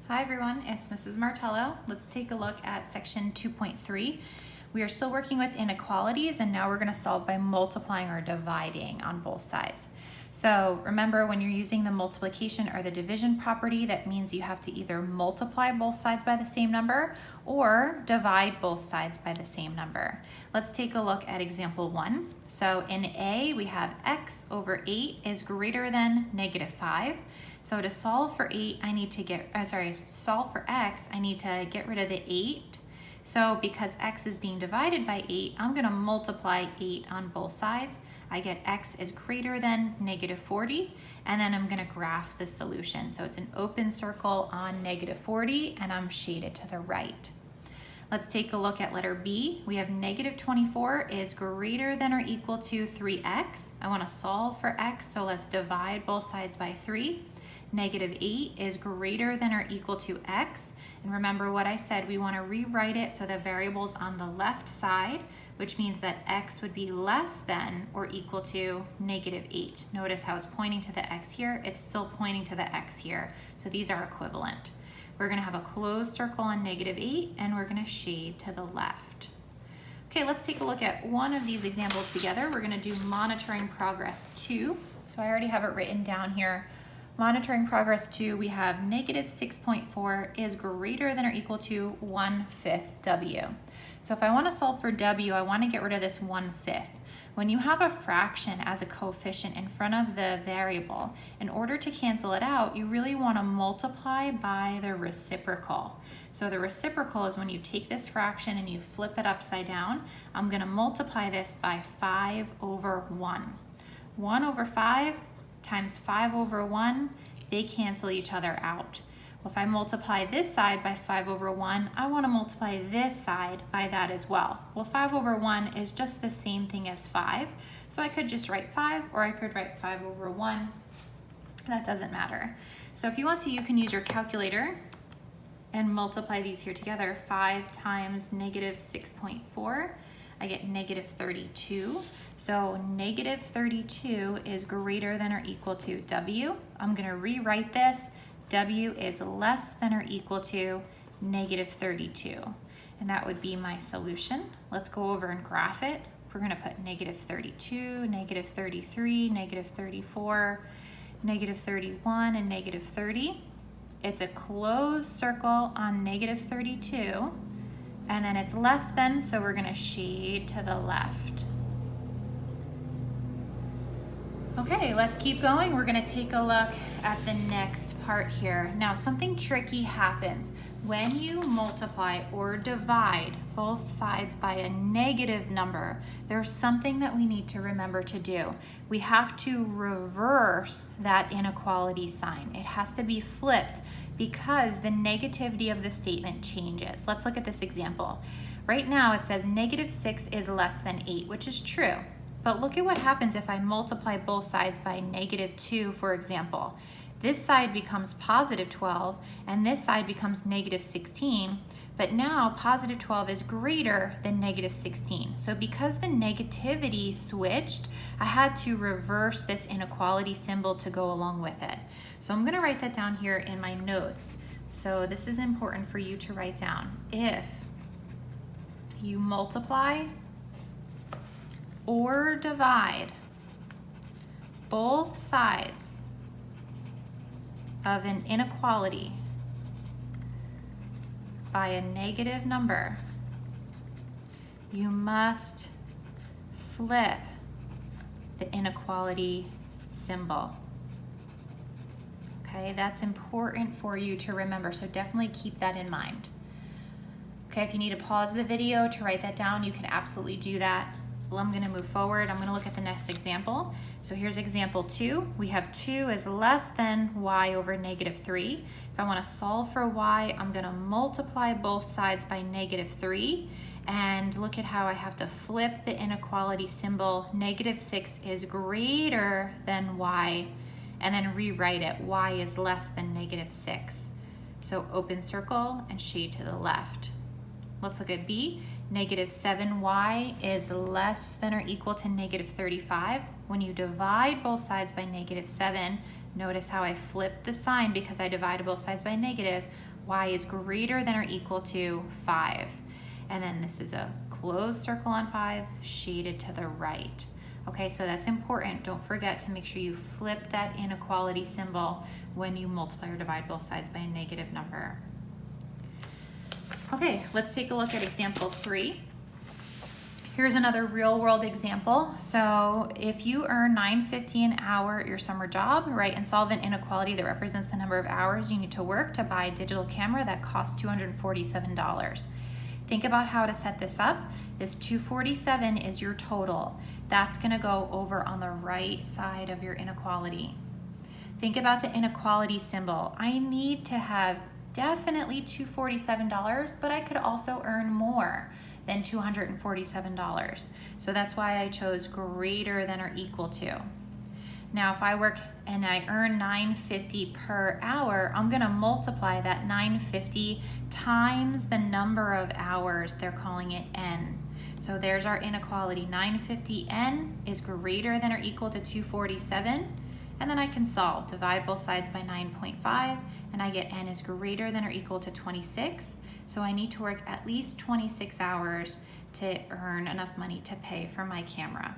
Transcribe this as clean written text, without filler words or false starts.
Hi everyone, it's Mrs. Martello. Let's take a look at section 2.3. We are still working with inequalities and now we're going to solve by multiplying or dividing on both sides. So remember, when you're using the multiplication or the division property, that means you have to either multiply both sides by the same number or divide both sides by the same number. Let's take a look at example 1. So in A, we have x over 8 is greater than negative 5. So to solve for 8, I need to solve for x, I need to get rid of the 8. So because x is being divided by 8, I'm going to multiply 8 on both sides. I get x is greater than negative 40, and then I'm going to graph the solution. So it's an open circle on negative 40, and I'm shaded to the right. Let's take a look at letter B. We have negative 24 is greater than or equal to 3x. I want to solve for x, so let's divide both sides by 3. Negative 8 is greater than or equal to x. And remember what I said, we want to rewrite it so the variable's on the left side, which means that x would be less than or equal to negative 8. Notice how it's pointing to the x here, it's still pointing to the x here. So these are equivalent. We're going to have a closed circle on negative 8 and we're going to shade to the left. Okay, let's take a look at one of these examples together. We're going to do monitoring progress 2. So I already have it written down here. Monitoring progress 2, we have negative 6.4 is greater than or equal to 1/5 w. So if I want to solve for w, I want to get rid of this 1/5. When you have a fraction as a coefficient in front of the variable, in order to cancel it out, you really want to multiply by the reciprocal. So the reciprocal is when you take this fraction and you flip it upside down. I'm going to multiply this by 5 over 1. 1 over 5 times 5 over 1, they cancel each other out. Well, if I multiply this side by 5 over 1, I want to multiply this side by that as well. Well, 5 over 1 is just the same thing as 5, so I could just write 5, or I could write 5 over 1. That doesn't matter. So if you want to, you can use your calculator and multiply these here together. 5 times negative 6.4. I get negative 32. So negative 32 is greater than or equal to w. I'm going to rewrite this. W is less than or equal to negative 32. And that would be my solution. Let's go over and graph it. We're going to put negative 32, negative 33, negative 34, negative 31, and negative 30. It's a closed circle on negative 32. And then it's less than, so we're going to shade to the left. Okay, let's keep going. We're going to take a look at the next part here. Now, something tricky happens when you multiply or divide both sides by a negative number. There's something that we need to remember to do. We have to reverse that inequality sign. It has to be flipped, because the negativity of the statement changes. Let's look at this example. Right now it says negative 6 is less than 8, which is true. But look at what happens if I multiply both sides by negative 2, for example. This side becomes positive 12, and this side becomes negative 16. But now positive 12 is greater than negative 16. So because the negativity switched, I had to reverse this inequality symbol to go along with it. So I'm going to write that down here in my notes. So this is important for you to write down. If you multiply or divide both sides of an inequality by a negative number, you must flip the inequality symbol. Okay, that's important for you to remember, so definitely keep that in mind. Okay, if you need to pause the video to write that down, you can absolutely do that. Well, I'm going to move forward. I'm going to look at the next example. So here's example 2. We have 2 is less than y over negative 3. If I want to solve for y, I'm going to multiply both sides by negative 3. And look at how I have to flip the inequality symbol. Negative 6 is greater than y, and then rewrite it. Y is less than negative 6. So open circle and shade to the left. Let's look at B. Negative 7y is less than or equal to negative 35. When you divide both sides by negative 7, notice how I flipped the sign because I divided both sides by negative. y is greater than or equal to 5. And then this is a closed circle on 5, shaded to the right. Okay, so that's important. Don't forget to make sure you flip that inequality symbol when you multiply or divide both sides by a negative number. Okay, let's take a look at example 3. Here's another real world example. So if you earn $9.50 an hour at your summer job, right, and solve an inequality that represents the number of hours you need to work to buy a digital camera that costs $247. Think about how to set this up. This $247 is your total. That's gonna go over on the right side of your inequality. Think about the inequality symbol. I need to have definitely $247, but I could also earn more than $247. So that's why I chose greater than or equal to. Now, if I work and I earn $9.50 per hour, I'm gonna multiply that $9.50 times the number of hours, they're calling it N. So there's our inequality. $9.50N is greater than or equal to $247. And then I can solve, divide both sides by 9.5, and I get N is greater than or equal to 26. So I need to work at least 26 hours to earn enough money to pay for my camera.